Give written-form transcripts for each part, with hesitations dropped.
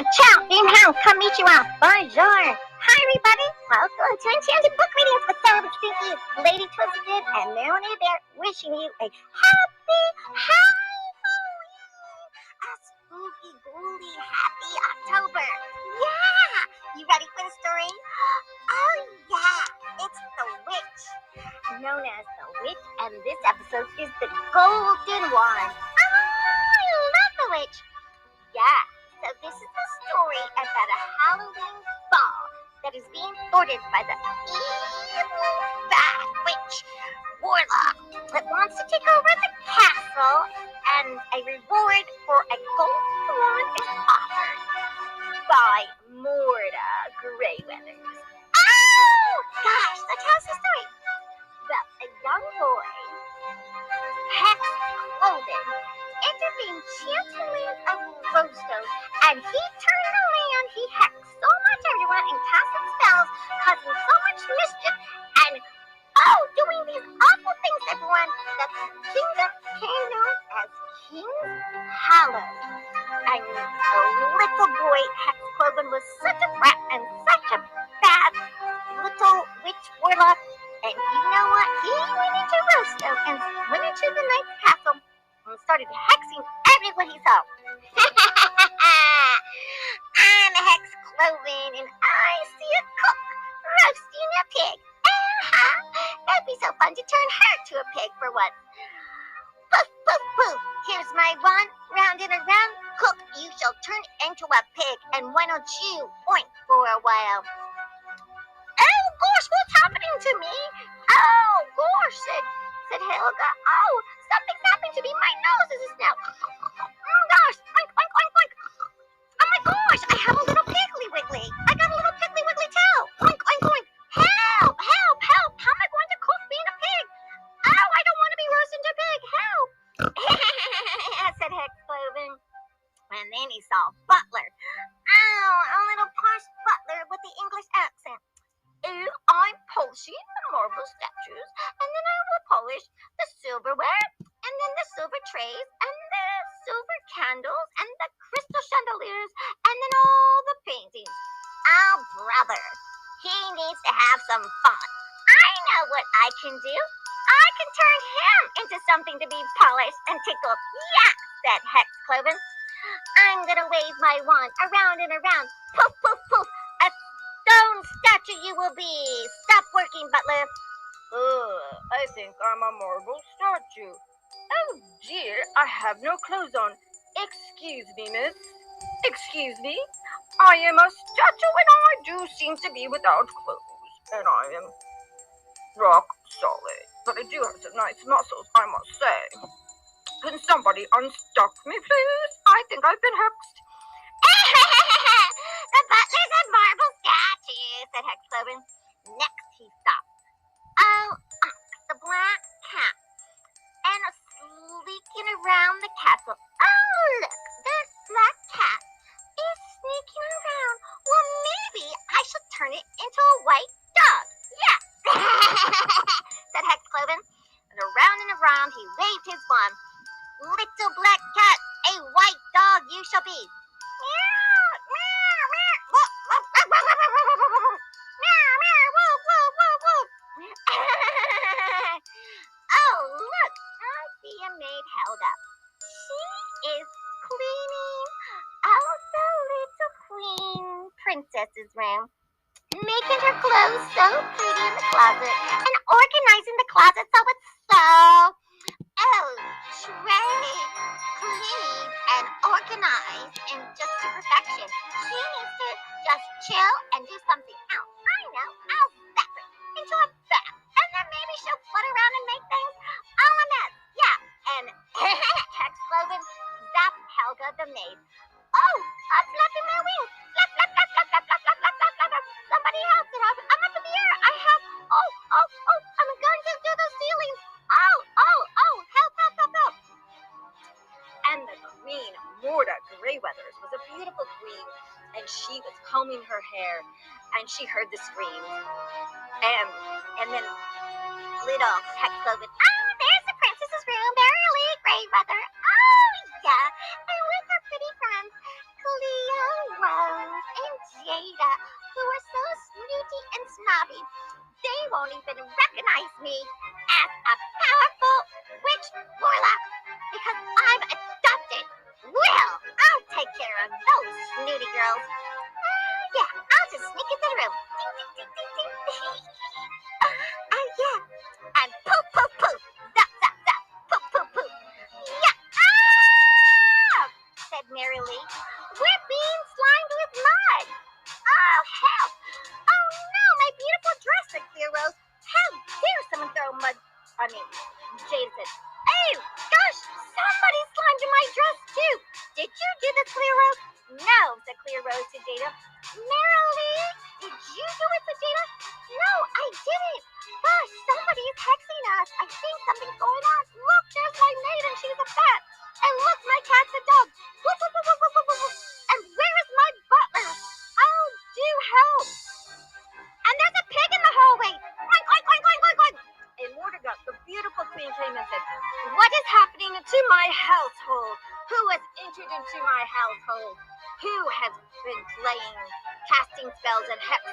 ciao, in-house, konnichiwa, bonjour. Hi, everybody. Welcome to Enchanted Book Readings with Friends of Sneakies, Lady Twisted, and Marylin Hebert, wishing you a happy Halloween! A spooky, ghouly, happy October. Yeah! You ready for the story? Oh, yeah. It's The Witch. Known as The Witch, and this episode is The Golden Wand. I love The Witch. Yeah, so this is a story about a Halloween ball that is being thwarted by the evil bad witch warlock that wants to take over the castle, and a reward for a golden wand is offered by Morta Greyweathers. Oh, gosh, so tell us the story. Well, a young boy, Hex Cloven, entered the enchanted land of Rosto, and he turned the land he hexed so much everyone and casting spells, causing so much mischief, and doing these awful things to everyone that the kingdom came known as King's Hollow. And the little boy, Hex Cloven, was such a brat and such a bad little witch warlock. And you know what? He went into Rosto and went into the knight's castle and started hexing everyone he saw. I'm Hex Cloven, and I see a cook roasting a pig. That'd be so fun to turn her to a pig for once. Poof, poof, poof. Here's my wand. Round and around. Cook, you shall turn into a pig. And why don't you oink for a while? Oh, gosh, what's happening to me? Oh, gosh, said Helga. Oh, something's happened to me. My nose is now. Oh, gosh. Oink, oink, oink, oink. Oh, my gosh. I have a little piggly wiggly. I got a little piggly wiggly tail. Oink, oink, oink. Help, help, help. How am I going to cook being a pig? Oh, I don't want to be roasted to pig. Help. Said Hex Cloven. And then he saw Butler. Oh, a little posh butler with the English accent. Oh, I'm polishing the marble statues, and then I will polish the silverware, and then the silver trays, and the silver candles, and the crystal chandeliers, and then all the paintings. Oh, brother, he needs to have some fun. I know what I can do. I can turn him into something to be polished and tickled. Yeah, said Hex Cloven. I'm gonna wave my wand around and around. Poof, poof, poof. A stone statue you will be. Stop working, Butler. I think I'm a marble statue. Oh dear, I have no clothes on. Excuse me, miss. Excuse me. I am a statue and I do seem to be without clothes. And I am rock solid. But I do have some nice muscles, I must say. Can somebody unstuck me, please? I think I've been hexed. The butler's a marble statue, said Hex Cloven. Next he stopped. Oh, the black cat. And sneaking around the castle. Oh, look, this black cat is sneaking around. Well, maybe I should turn it into a white dog. Yeah, said Hex Cloven. And around he waved his wand. Little black cat, a white dog you shall be. Meow, meow, meow. Woof, woof, woof, woof, woof, woof, woof, woof, woof. Meow, meow, woof, woof, woof, woof. Oh, look, I see a maid Helga. She is cleaning out the little queen princess's room, making her clothes so pretty in the closet, and organizing the closet so it's so straight, clean, and organized, and just to perfection. She needs to just chill and do something else. I know, I'll zap her into a bath, and then maybe she'll flut around and make things all a mess. Yeah, and Hex Cloven zapped Helga the maid. Oh, I'm flapping my wings. Flap, flap, flap, flap, flap, flap, flap, flap, flap, flap, flap. Somebody help, I'm up in the air. I have, I'm going to do the ceilings. Help, help, help, help. And the queen, Morta Greyweathers, was a beautiful queen, and she was combing her hair, and she heard the screams. And then Little Hex Cloven. Oh, there's the princess's room. Greyweather. Oh, yeah. And with her pretty friends, Cleora won't even recognize me as a powerful witch warlock because I'm adopted. Well, I'll take care of those snooty girls. Yeah, I'll just sneak into the room. Ding, ding, ding, ding, ding. Yeah. And poof, poof, poof. Zap, zap, zap. Poof, poof, poof. Yeah. Said Marylin. We're being slimed with mud. Oh, help. Oh, no, my beautiful dress, said Clear Rose. How dare someone throw mud on me? Jade said, oh, gosh, somebody slimed in my dress, too. Did you do this, Clear Rose? No, said Clear Rose to Jada. Marylin, did you do it, said Jada? No, I didn't. Gosh, somebody is hexing us. I think something's going on. Look, there's my maid and she's a bat. And look, my cat's a dog. Woof, woof, woof, woof, woof, woof, woof. And where is my butler? Oh, do help. And there's a pig in the hallway. Oink, oink, oink, oink, oink, oink. And Mordecai, the beautiful queen, came and said, what is happening to my household? Who has entered into my household? Who has been casting spells and hex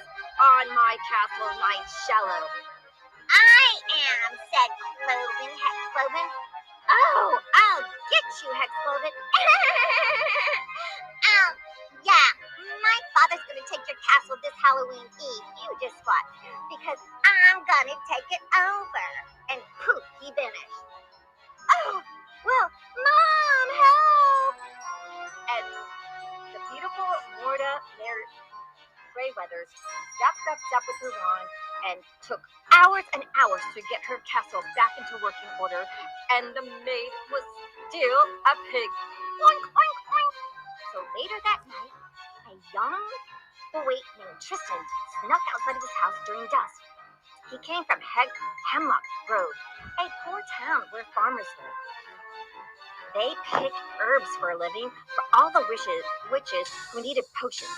on my castle night shallow? I am, said Cloven, Hex Cloven. Oh, I'll get you, Hex Cloven. Yeah, my father's going to take your castle this Halloween Eve. You just watch, because I'm going to take it over. And poof, he vanished. Oh, well, Mom, help! And the beautiful Morda, their Greyweathers, zap with her wand and took hours and hours to get her castle back into working order, and the maid was still a pig. Oink, oink, oink. So later that night, a young boy named Tristan snuck outside of his house during dusk. He came from Hemlock Grove, a poor town where farmers live. They picked herbs for a living for all the witches who needed potions.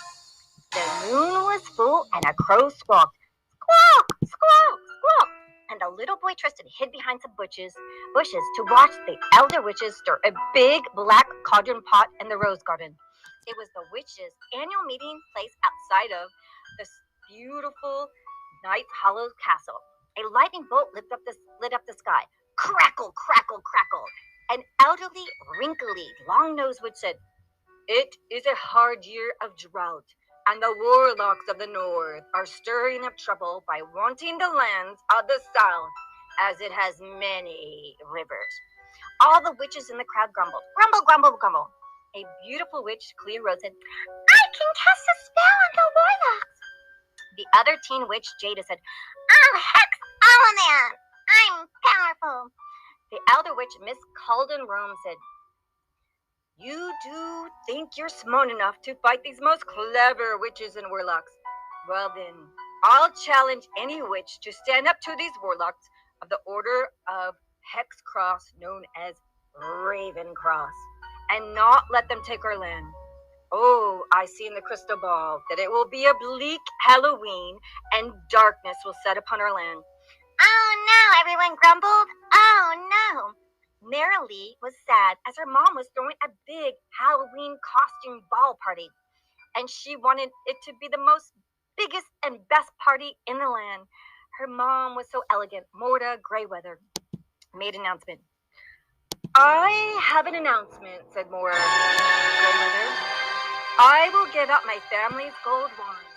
The moon was full and a crow squawked, squawk, squawk, squawk. And the little boy Tristan hid behind some bushes to watch the elder witches stir a big black cauldron pot in the rose garden. It was the witches' annual meeting place outside of this beautiful Knight's Hollow castle. A lightning bolt lit up the sky. Crackle, crackle, crackle. An elderly, wrinkly, long-nosed witch said, it is a hard year of drought, and the warlocks of the north are stirring up trouble by wanting the lands of the south, as it has many rivers. All the witches in the crowd grumbled. Grumble, grumble, grumble. A beautiful witch, Clear Rose, said, I can cast a spell on the warlocks. The other teen witch, Jada, said, I'll hex all of them. I'm powerful. The elder witch, Miss Calden Rome, said, you do think you're smart enough to fight these most clever witches and warlocks? Well then, I'll challenge any witch to stand up to these warlocks of the Order of Hex Cross, known as Raven Cross, and not let them take our land. Oh, I see in the crystal ball that it will be a bleak Halloween and darkness will set upon our land. Oh no, everyone grumbled. Oh no. Marylin was sad as her mom was throwing a big Halloween costume ball party, and she wanted it to be the biggest and best party in the land. Her mom was so elegant. Morda Greyweather made an announcement. I have an announcement, said Morda Greyweather. I will give out my family's gold wand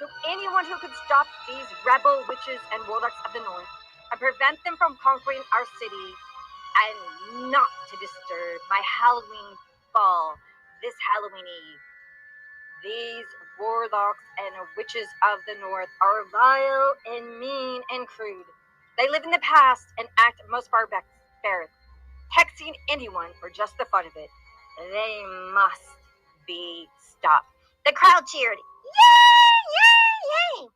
to anyone who could stop these rebel witches and warlocks of the north and prevent them from conquering our city, and not to disturb my Halloween ball this Halloween Eve. These warlocks and witches of the north are vile and mean and crude. They live in the past and act most barbaric, hexing anyone for just the fun of it. They must be stopped. The crowd cheered. Yay! Yay! Yay!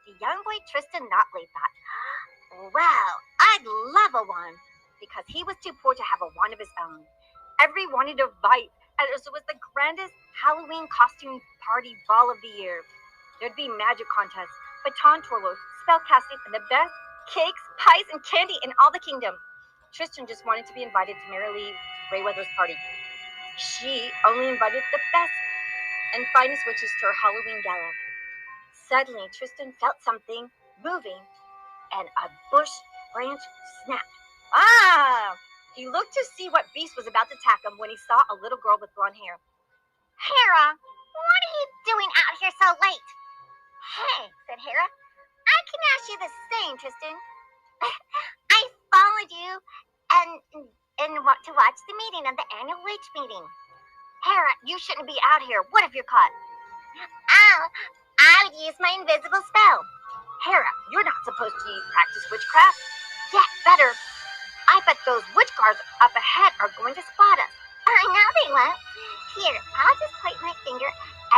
The young boy Tristan Notley thought, wow, I'd love a wand, because he was too poor to have a wand of his own. Everyone wanted to fight, as it was the grandest Halloween costume party ball of the year. There'd be magic contests, baton twirls, spell casting, and the best cakes, pies, and candy in all the kingdom. Tristan just wanted to be invited to Marylin Greyweather's party. She only invited the best and finest witches to her Halloween gala. Suddenly, Tristan felt something moving and a bush branch snapped. Ah! He looked to see what beast was about to attack him when he saw a little girl with blonde hair. Hera, what are you doing out here so late? Hey, said Hera, I can ask you the same, Tristan. I followed you and want to watch the meeting of the annual witch meeting. Hera, you shouldn't be out here. What if you're caught? Oh, I would use my invisible spell. Hera, you're not supposed to practice witchcraft. Yeah, better. I bet those witch guards up ahead are going to spot us. I know they won't. Here, I'll just point my finger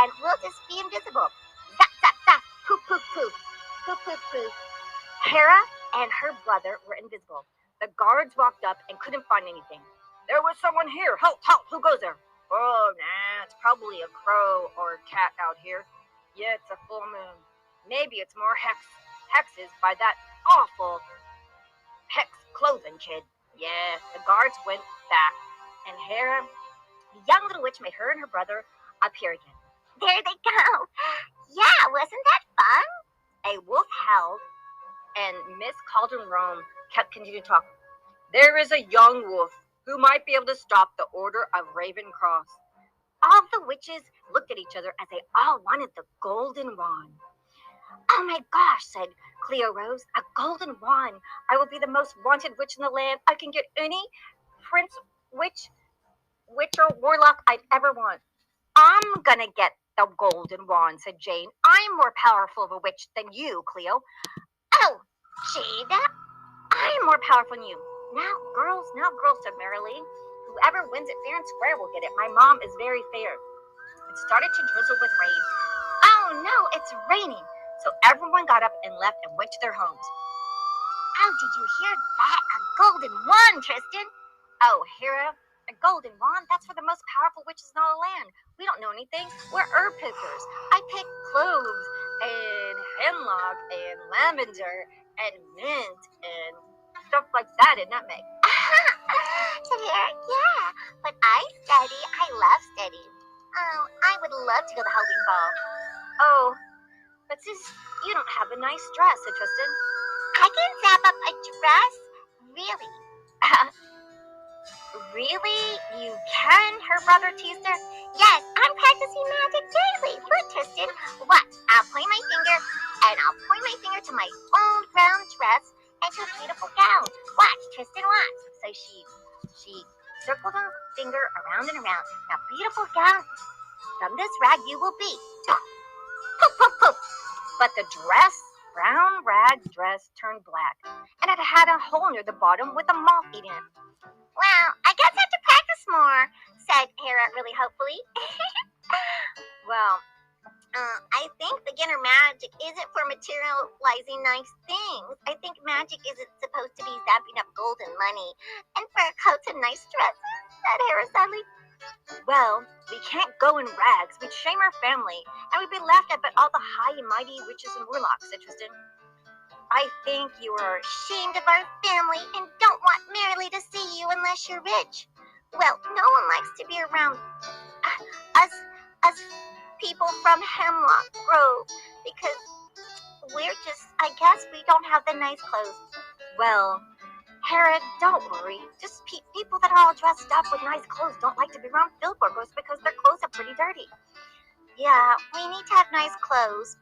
and we'll just be invisible. Zap, zap, zap. Poof, poof, poof. Poof, poof, poof. Hera and her brother were invisible. The guards walked up and couldn't find anything. There was someone here. Halt, halt. Who goes there? Oh, nah, it's probably a crow or a cat out here. Yeah, it's a full moon. Maybe it's more hexes by that awful hex clothing kid. Yeah, the guards went back, and Hera, the young little witch, made her and her brother appear again. There they go. Yeah, wasn't that fun? A wolf howled, and Miss Cauldron Rome kept continuing to talk. There is a young wolf who might be able to stop the Order of Raven Cross. All the witches looked at each other as they all wanted the golden wand. Oh my gosh, said Cleo Rose, a golden wand. I will be the most wanted witch in the land. I can get any prince, witch or warlock I'd ever want. I'm gonna get the golden wand, said Jane. I'm more powerful of a witch than you, Cleo. Oh, Jade, I'm more powerful than you. Now, girls, said Marylin. Whoever wins it fair and square will get it. My mom is very fair. It started to drizzle with rain. Oh no, it's raining. So everyone got up and left and went to their homes. Oh, did you hear that? A golden wand, Tristan. Oh, Hera, a golden wand? That's for the most powerful witches in all the land. We don't know anything. We're herb pickers. I pick cloves and hemlock and lavender and mint and stuff like that and nutmeg. Yeah, but I study. I love studying. Oh, I would love to go to the Halloween ball. Oh, but sis, you don't have a nice dress, said Tristan. I can zap up a dress? Really? Really? You can? Her brother teased her. Yes, I'm practicing magic daily. Look, Tristan. Watch. I'll point my finger, and I'll point my finger to my old brown dress and to a beautiful gown. Watch, Tristan, watch. So she circled her finger around and around. Now, beautiful gown, from this rag you will be. Poof, poof, poof. But the brown rag dress turned black, and it had a hole near the bottom with a moth eating it. Well, I guess I have to practice more, said Hera really hopefully. Well, I think beginner magic isn't for materializing nice things. I think magic isn't supposed to be zapping up gold and money and fur coats and nice dresses, said Hera sadly. Well, we can't go in rags. We'd shame our family, and we'd be laughed at by all the high and mighty witches and warlocks, said Tristan. I think you are ashamed of our family and don't want Merrily to see you unless you're rich. Well, no one likes to be around us people from Hemlock Grove because we're just, I guess we don't have the nice clothes. Well, Hera, don't worry. Just people that are all dressed up with nice clothes don't like to be around filthy because their clothes are pretty dirty. Yeah, we need to have nice clothes.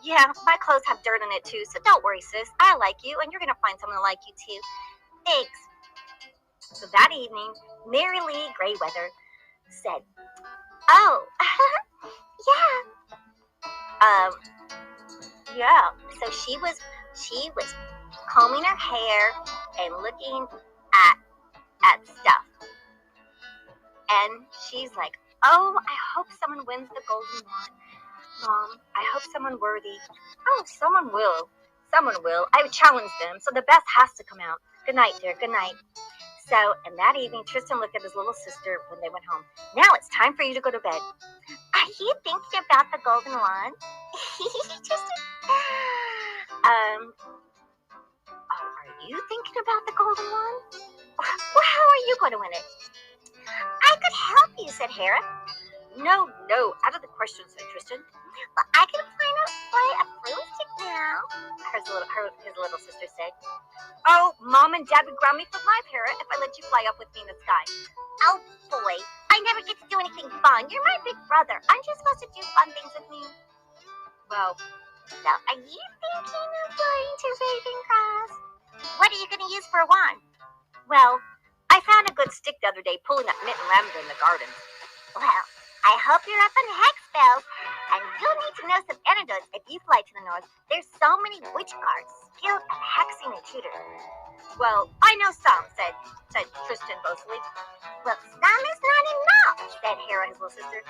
Yeah, my clothes have dirt in it too, so don't worry, sis. I like you, and you're going to find someone to like you too. Thanks. So that evening, Mary Lee Greyweather said, Oh, yeah. So she was combing her hair and looking at stuff. And she's like, oh, I hope someone wins the golden wand. Mom, I hope someone worthy. Oh, someone will. Someone will. I would challenge them, so the best has to come out. Good night, dear. Good night. So, and that evening, Tristan looked at his little sister when they went home. Now it's time for you to go to bed. Are you thinking about the golden wand? Tristan? Are you thinking about the golden wand? Well, how are you going to win it? I could help you, said Hera. No, out of the question, said Tristan. Well, I can fly a broomstick now. now, his little sister said. Oh, Mom and Dad would ground me for life, Hera, if I let you fly up with me in the sky. Oh, boy, I never get to do anything fun. You're my big brother. Aren't you supposed to do fun things with me? Well, so are you thinking of going to Ravencross? What are you going to use for a wand? well, I found a good stick the other day pulling up mint and lavender in the garden. Well, I hope you're up on hex spells, and you'll need to know some antidotes if you fly to the north. There's so many witch guards skilled at hexing and tutoring. Well, I know some, said Tristan boastfully. Well, some is not enough, said Hera, his little sister.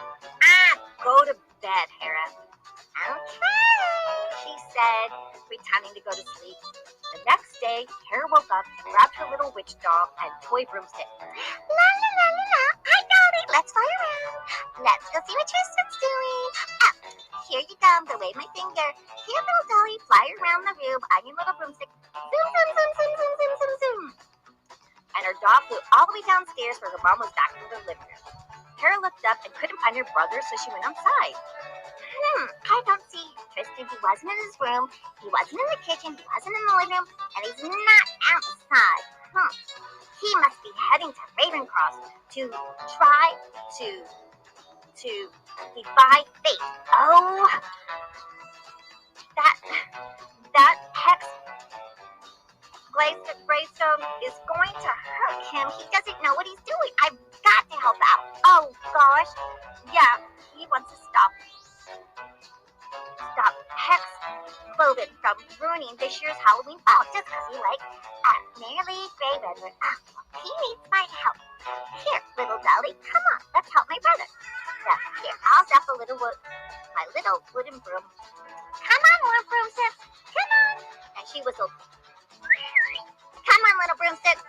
Go to bed, Hera. Okay, she said, pretending to go to sleep. The next day, Hera woke up and grabbed her little witch doll and toy broomstick. La la la la la, I got it. Let's fly around. Let's go see what Tristan's doing. Oh, here you go. Go wave my finger. Here, little dolly, fly around the room on your little broomstick. Zoom, zoom, zoom, zoom, zoom, zoom, zoom, zoom. And her doll flew all the way downstairs where her mom was back in the living room. Hera looked up and couldn't find her brother, so she went outside. I don't see Tristan. He wasn't in his room. He wasn't in the kitchen. He wasn't in the living room. And he's not outside. He must be heading to Ravencross to try to defy fate. Oh, that hex Greystone is going to hurt him. He doesn't know what he's doing. I've got to help out. Oh, gosh. Yeah, he wants to stop Hex Cloven from ruining this year's Halloween ball just because he likes Marylin Hebert. He needs my help. Here, little dolly, come on, let's help my brother. So, here, I'll zap my little wooden broom. Come on, little broomstick, come on. And she whistled. Come on, little broomstick.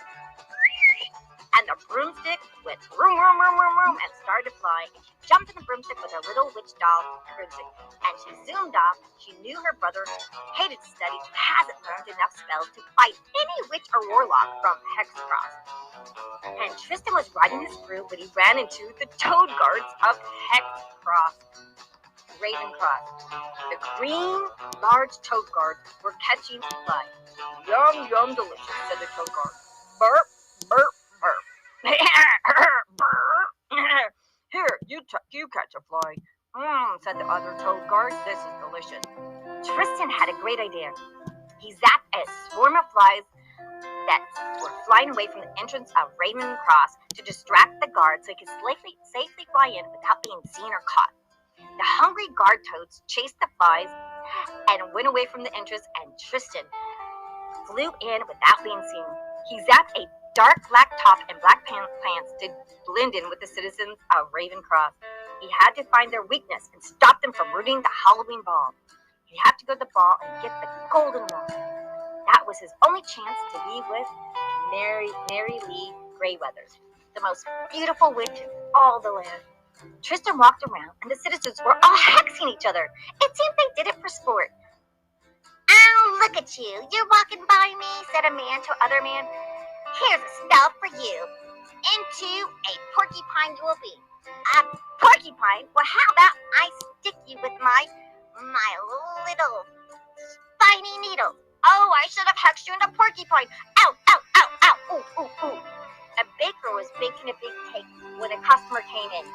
And the broomstick went vroom, vroom, vroom, vroom, vroom, and started to fly. And she jumped in the broomstick with her little witch doll broomstick. And she zoomed off. She knew her brother hated to study, hasn't learned enough spells to fight any witch or warlock from Hexcross. And Tristan was riding his broom when he ran into the toad guards of Hexcross. Ravencross. The green, large toad guards were catching flies. Yum, yum, delicious, said the toad guard. Burp, burp, burp. Here, you catch a fly. Said the other toad guard. This is delicious. Tristan had a great idea. He zapped a swarm of flies that were flying away from the entrance of Ravencross to distract the guard so he could safely fly in without being seen or caught. The hungry guard toads chased the flies and went away from the entrance, and Tristan flew in without being seen. He zapped a dark black top and black pants to blend in with the citizens of Ravencross. He had to find their weakness and stop them from ruining the Halloween ball. He had to go to the ball and get the golden wand. That was his only chance to be with Mary Lee Greyweathers, the most beautiful witch in all the land. Tristan walked around, and the citizens were all hexing each other. It seemed they did it for sport. Oh, look at you. You're walking by me, said a man to other man. Here's a spell for you. Into a porcupine you will be. A porcupine? Well, how about I stick you with my little spiny needle? Oh, I should have hexed you into porcupine. Ow, ow, ow, ow. Ooh, ooh, ooh. A baker was baking a big cake when a customer came in.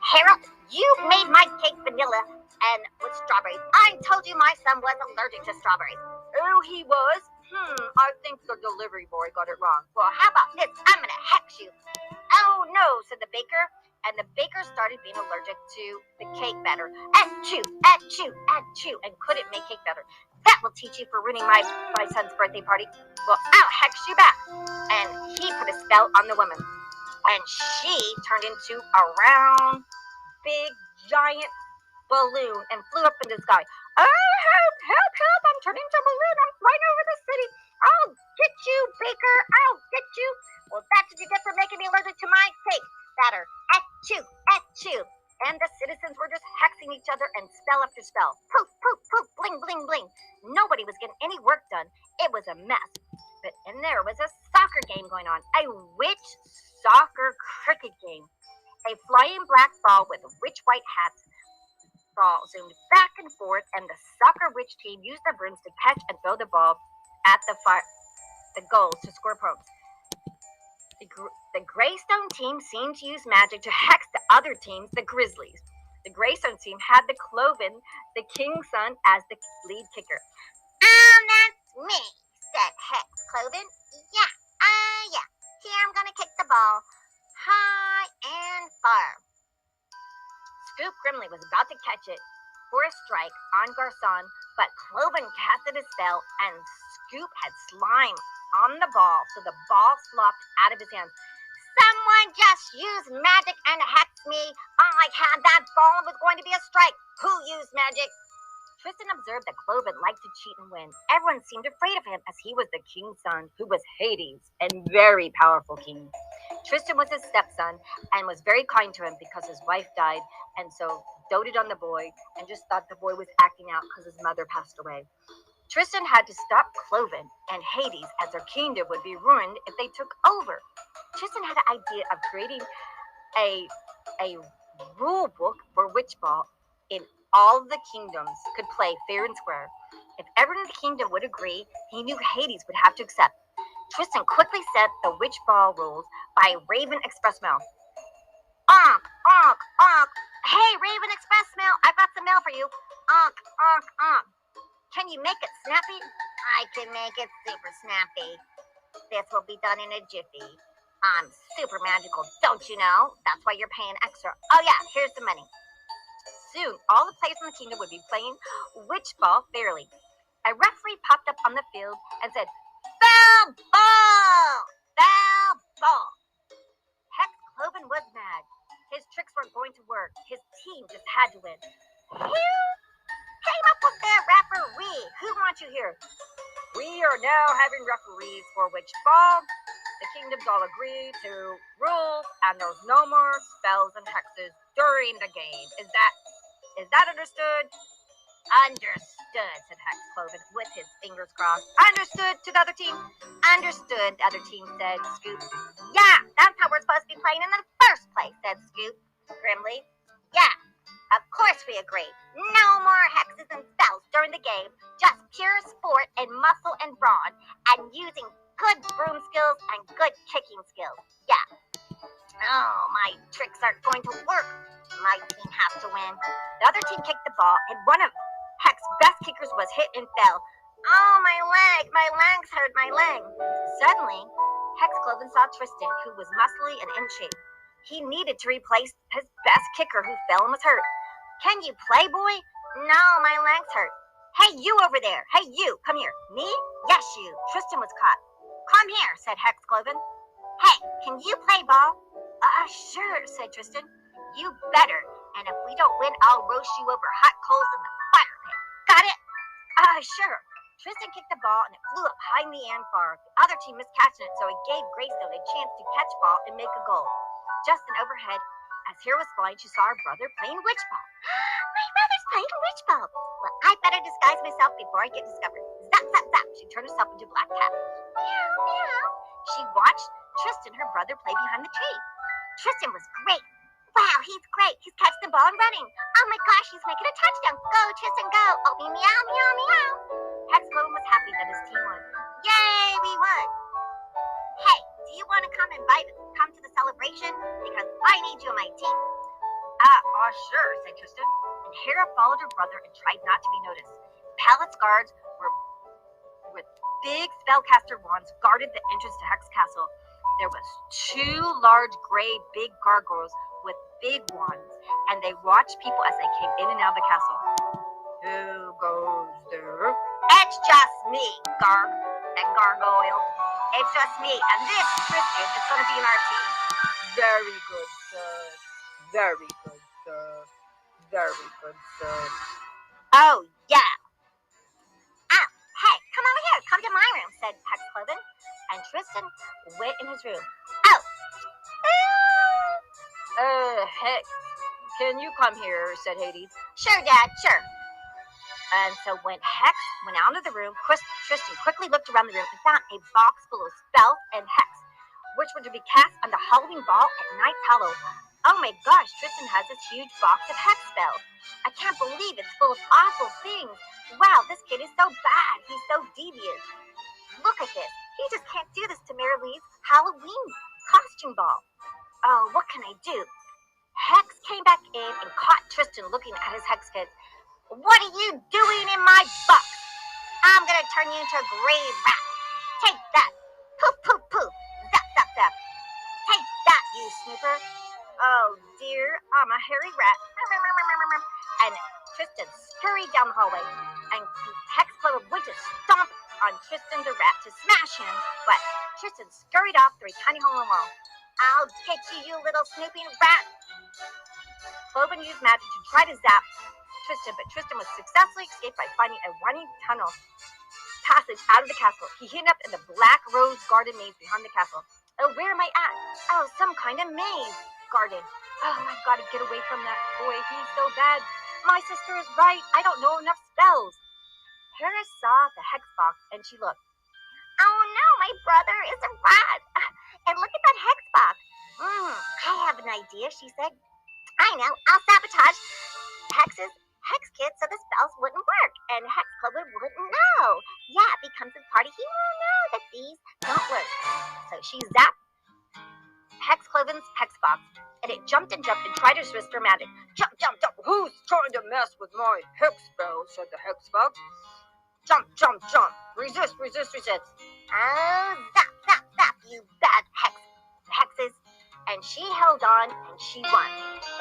Harold, you made my cake vanilla and with strawberries. I told you my son was allergic to strawberries. Oh, he was? I think the delivery boy got it wrong. Well, how about this? I'm going to hex you. Oh, no, said the baker. And the baker started being allergic to the cake batter. Achoo, achoo, achoo, and couldn't make cake batter. That will teach you for ruining my son's birthday party. Well, I'll hex you back. And he put a spell on the woman. And she turned into a round, big, giant balloon and flew up into the sky. Oh, help, help, help, I'm turning into a balloon. I'm flying over the city. I'll get you, baker. I'll get you. Well, that's what you get for making me allergic to my cake batter. Achoo, achoo. And the citizens were just hexing each other and spell after spell. Poof, poof, poof, bling, bling, bling. Nobody was getting any work done. It was a mess. But in there was a soccer game going on. A witch soccer cricket game. A flying black ball with witch white hats ball zoomed back and forth, and the soccer witch team used their brooms to catch and throw the ball at the goals to score points. The Greystone team seemed to use magic to hex the other teams, the Grizzlies. The Greystone team had the Cloven, the King's son, as the lead kicker. That's me, said Hex Cloven. Yeah. Here, I'm gonna kick the ball high and far. Scoop Grimly was about to catch it for a strike on Garcon, but Cloven casted a spell, and Scoop had slime on the ball, so the ball flopped out of his hands. Someone just used magic and hexed me. I had that ball. It was going to be a strike. Who used magic? Tristan observed that Cloven liked to cheat and win. Everyone seemed afraid of him, as he was the king's son, who was Hades, and very powerful king. Tristan was his stepson and was very kind to him because his wife died, and so doted on the boy and just thought the boy was acting out because his mother passed away. Tristan had to stop Cloven and Hades, as their kingdom would be ruined if they took over. Tristan had an idea of creating a rule book for Witch Ball in all the kingdoms could play fair and square. If everyone in the kingdom would agree, he knew Hades would have to accept. Tristan quickly set the Witch Ball rules by Raven Express Mail. Onk, onk, onk. Hey, Raven Express Mail, I've got some mail for you. Onk, onk, onk. Can you make it snappy? I can make it super snappy. This will be done in a jiffy. I'm super magical, don't you know? That's why you're paying extra. Oh yeah, here's the money. Soon, all the players in the kingdom would be playing Witch Ball fairly. A referee popped up on the field and said, "Foul ball! Foul ball!" Hex Cloven was mad. His tricks weren't going to work. His team just had to win. Who came up with that referee? Who wants you here? We are now having referees for Witch Ball. The kingdoms all agree to rules, and there's no more spells and hexes during the game. Is that understood? Understood, said Hex Cloven with his fingers crossed. Understood to the other team? Understood, the other team said. Scoop. Yeah, that's how we're supposed to be playing in the first place, said Scoop grimly. Yeah, of course we agree. No more hexes and spells during the game. Just pure sport and muscle and brawn, and using good broom skills and good kicking skills. Yeah. Oh, my tricks aren't going to work. My team has to win. The other team kicked the ball, and one of Hex's best kickers was hit and fell. Oh, my leg. My legs hurt my leg. Suddenly, Hex Cloven saw Tristan, who was muscly and in shape. He needed to replace his best kicker, who fell and was hurt. Can you play, boy? No, my legs hurt. Hey, you over there. Hey, you. Come here. Me? Yes, you. Tristan was caught. Come here, said Hex Cloven. Hey, can you play ball? Sure, said Tristan. You better. And if we don't win, I'll roast you over hot coals in the fire pit. Got it? Sure. Tristan kicked the ball, and it flew up high in the air and far. The other team missed catching it, so it gave Greystone a chance to catch ball and make a goal. Just then overhead, as Hera was flying, she saw her brother playing witch ball. My brother's playing witch ball. Well, I better disguise myself before I get discovered. Zap, zap, zap. She turned herself into a black cat. Meow, meow. She watched Tristan, her brother, play behind the tree. Tristan was great. Wow, he's great. He's catching the ball and running. Oh my gosh, he's making a touchdown. Go, Tristan, go. Oh, meow, meow, meow. Hex Cloven was happy that his team won. Yay, we won. Hey, do you want to come to the celebration? Because I need you on my team. Sure, said Tristan. And Hera followed her brother and tried not to be noticed. Palace guards with big spellcaster wands guarded the entrance to Hex Castle. There was 2 large gray big gargoyles with big wands, and they watched people as they came in and out of the castle. Who goes there? It's just me, gargoyle. It's just me, and this Tristan is going to be in our team. Very good, sir. Very good, sir. Very good, sir. Oh, yeah. Oh, hey, come over here. Come to my room, said Hex Cloven. And Tristan went in his room. Oh. Hex, can you come here, said Hades. Sure, Dad, sure. And so when Hex went out of the room, Tristan quickly looked around the room and found a box full of spells and hex, which were to be cast on the Halloween ball at Night's Hollow. Oh my gosh, Tristan has this huge box of hex spells. I can't believe it's full of awful things. Wow, this kid is so bad. He's so devious. Look at this. He just can't do this to Marily's Halloween costume ball. Oh, what can I do? Hex came back in and caught Tristan looking at his hex kit. What are you doing in my box? I'm gonna turn you into a gray rat. Take that. Poof, poof, poof. Zap, zap, zap. Take that, you snooper. Oh dear, I'm a hairy rat. And Tristan scurried down the hallway, and Hex Clover went to stomp on Tristan the rat to smash him, but Tristan scurried off through a tiny hole in the wall. I'll get you, you little snooping rat. Cloven used magic to try to zap Tristan, but Tristan was successfully escaped by finding a running tunnel passage out of the castle. He hid up in the black rose garden maze behind the castle. Oh, where am I at? Oh, some kind of maze garden. Oh, I've got to get away from that boy. He's so bad. My sister is right. I don't know enough spells. Hera saw the hex box and she looked. Oh no, my brother is a rat. And look at that hex box. I have an idea, she said. I know. I'll sabotage Hex's hex kit so the spells wouldn't work and Hex Clover wouldn't know. Yeah, it becomes a party. He won't know that these don't work. So she zapped Hex Cloven's hex box, and it jumped and tried to resist her magic. Jump, jump, jump. Who's trying to mess with my hex spell? Said the hex box. Jump, jump, jump. Resist, resist, resist. Oh, zap, zap, zap, you bad hexes. And she held on, and she won.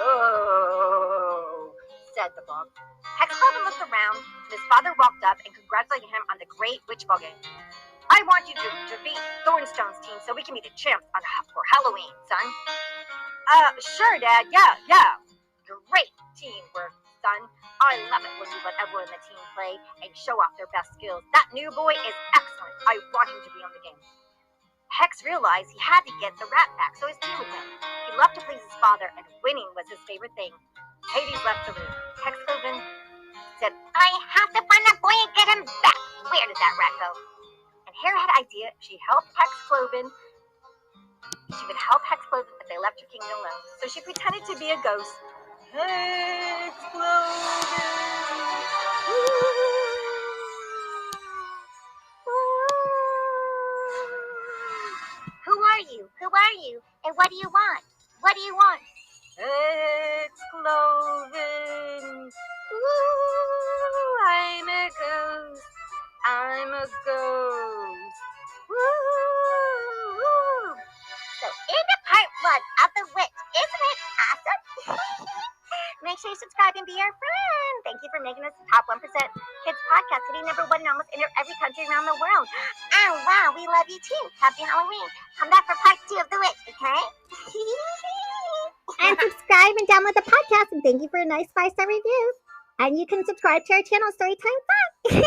Oh, said the box. Hex Cloven looked around, and his father walked up and congratulated him on the great witch ball game. I want you to defeat Thornstone's team so we can be the champs for Halloween, son. Sure, Dad. Yeah. Great teamwork, son. I love it when you let everyone in the team play and show off their best skills. That new boy is excellent. I want him to be on the game. Hex realized he had to get the rat back, so his team would win. He loved to please his father, and winning was his favorite thing. Hades left the room. Hex Cloven said, I have to find that boy and get him back. Where did that rat go? And Hera had an idea. She would help Hex Cloven if they left her kingdom alone. So she pretended to be a ghost. Hex Cloven. Who are you? And what do you want? What do you want? Hex Cloven. Ooh, I'm a ghost. Woo! So into part 1 of The Witch. Isn't it awesome? Make sure you subscribe and be our friend. Thank you for making us the top 1% kids podcast, hitting #1 in almost every country around the world. Oh, wow, we love you too. Happy Halloween. Come back for part 2 of The Witch, okay? And subscribe and download the podcast, and thank you for a nice 5-star review. And you can subscribe to our channel, Storytime Fun.